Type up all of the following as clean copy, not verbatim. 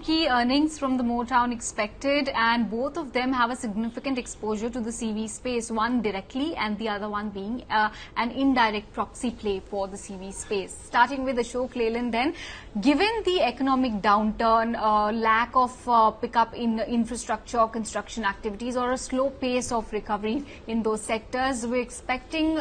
Key earnings from the Motown expected, and both of them have a significant exposure to the CV space, one directly and the other one being an indirect proxy play for the CV space. Starting with Ashok Leyland then, given the economic downturn, lack of pickup in infrastructure, construction activities or a slow pace of recovery in those sectors, we're expecting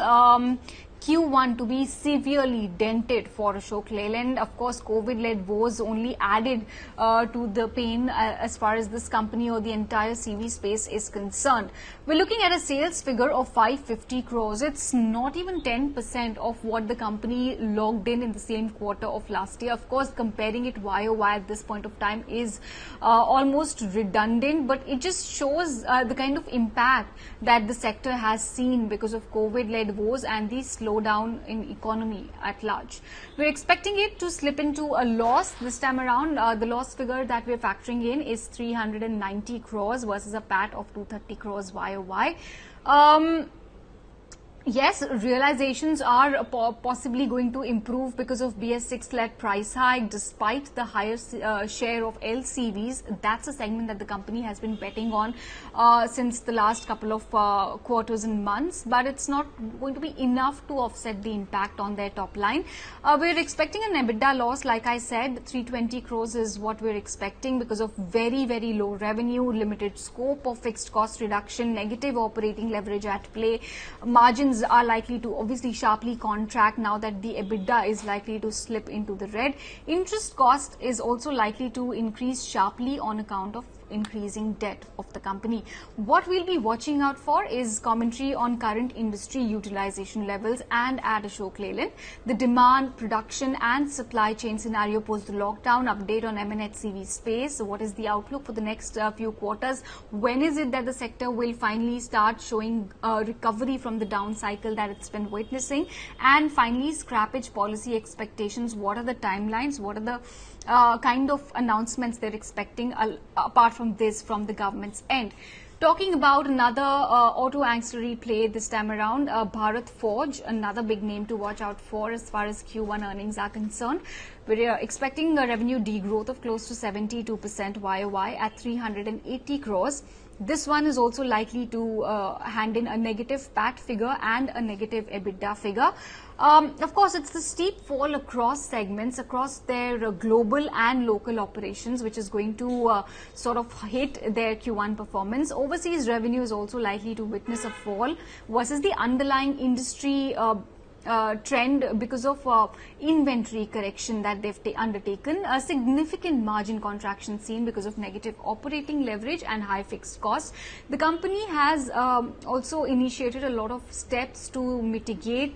Q1 to be severely dented for Ashok Leyland. Of course, COVID-led woes only added to the pain as far as this company or the entire CV space is concerned. We're looking at a sales figure of 550 crores. It's not even 10% of what the company logged in the same quarter of last year. Of course, comparing it YOY at this point of time is almost redundant, but it just shows the kind of impact that the sector has seen because of COVID-led woes and the slowdown in economy at large. We're expecting it to slip into a loss this time around. The loss figure that we're factoring in is 390 crores versus a PAT of 230 crores YOY. Yes, realizations are possibly going to improve because of BS6-led price hike despite the higher share of LCVs. That's a segment that the company has been betting on since the last couple of quarters and months, but it's not going to be enough to offset the impact on their top line. We're expecting an EBITDA loss, like I said, 320 crores is what we're expecting because of very, very low revenue, limited scope of fixed cost reduction, negative operating leverage at play. Margins are likely to obviously sharply contract now that the EBITDA is likely to slip into the red. Interest cost is also likely to increase sharply on account of increasing debt of the company. What we'll be watching out for is commentary on current industry utilization levels and at Ashok Leyland, the demand, production and supply chain scenario post the lockdown, update on M&HCV space. So what is the outlook for the next few quarters? When is it that the sector will finally start showing recovery from the down cycle that it's been witnessing? And finally, scrappage policy expectations. What are the timelines? What are the kind of announcements they're expecting apart from this from the government's end? Talking about another auto ancillary play this time around, Bharat Forge, another big name to watch out for as far as Q1 earnings are concerned. We're expecting a revenue degrowth of close to 72% YOY at 380 crores. This one is also likely to hand in a negative PAT figure and a negative EBITDA figure. Of course, it's the steep fall across segments, across their global and local operations, which is going to sort of hit their Q1 performance. Overseas revenue is also likely to witness a fall versus the underlying industry trend because of inventory correction that they've undertaken. A significant margin contraction seen because of negative operating leverage and high fixed costs. The company has also initiated a lot of steps to mitigate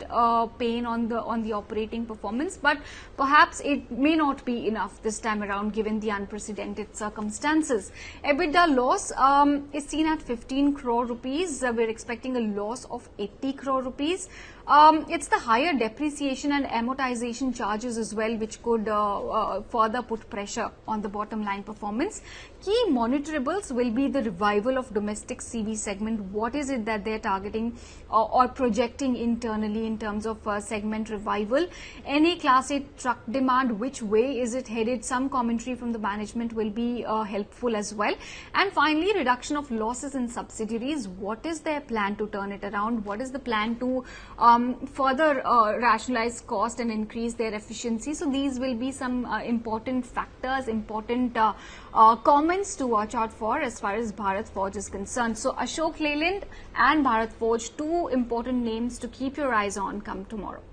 pain on the operating performance, but perhaps it may not be enough this time around given the unprecedented circumstances. EBITDA loss is seen at 15 crore rupees. We're expecting a loss of 80 crore rupees. It's the higher depreciation and amortization charges as well, which could further put pressure on the bottom line performance. Key monitorables will be the revival of domestic CV segment. What is it that they're targeting or projecting internally in terms of segment revival? NA Class 8 truck demand, which way is it headed? Some commentary from the management will be helpful as well. And finally, reduction of losses in subsidiaries. What is their plan to turn it around? What is the plan to further rationalize cost and increase their efficiency? So these will be some important factors, important comments to watch out for as far as Bharat Forge is concerned. So Ashok Leyland and Bharat Forge, two important names to keep your eyes on come tomorrow.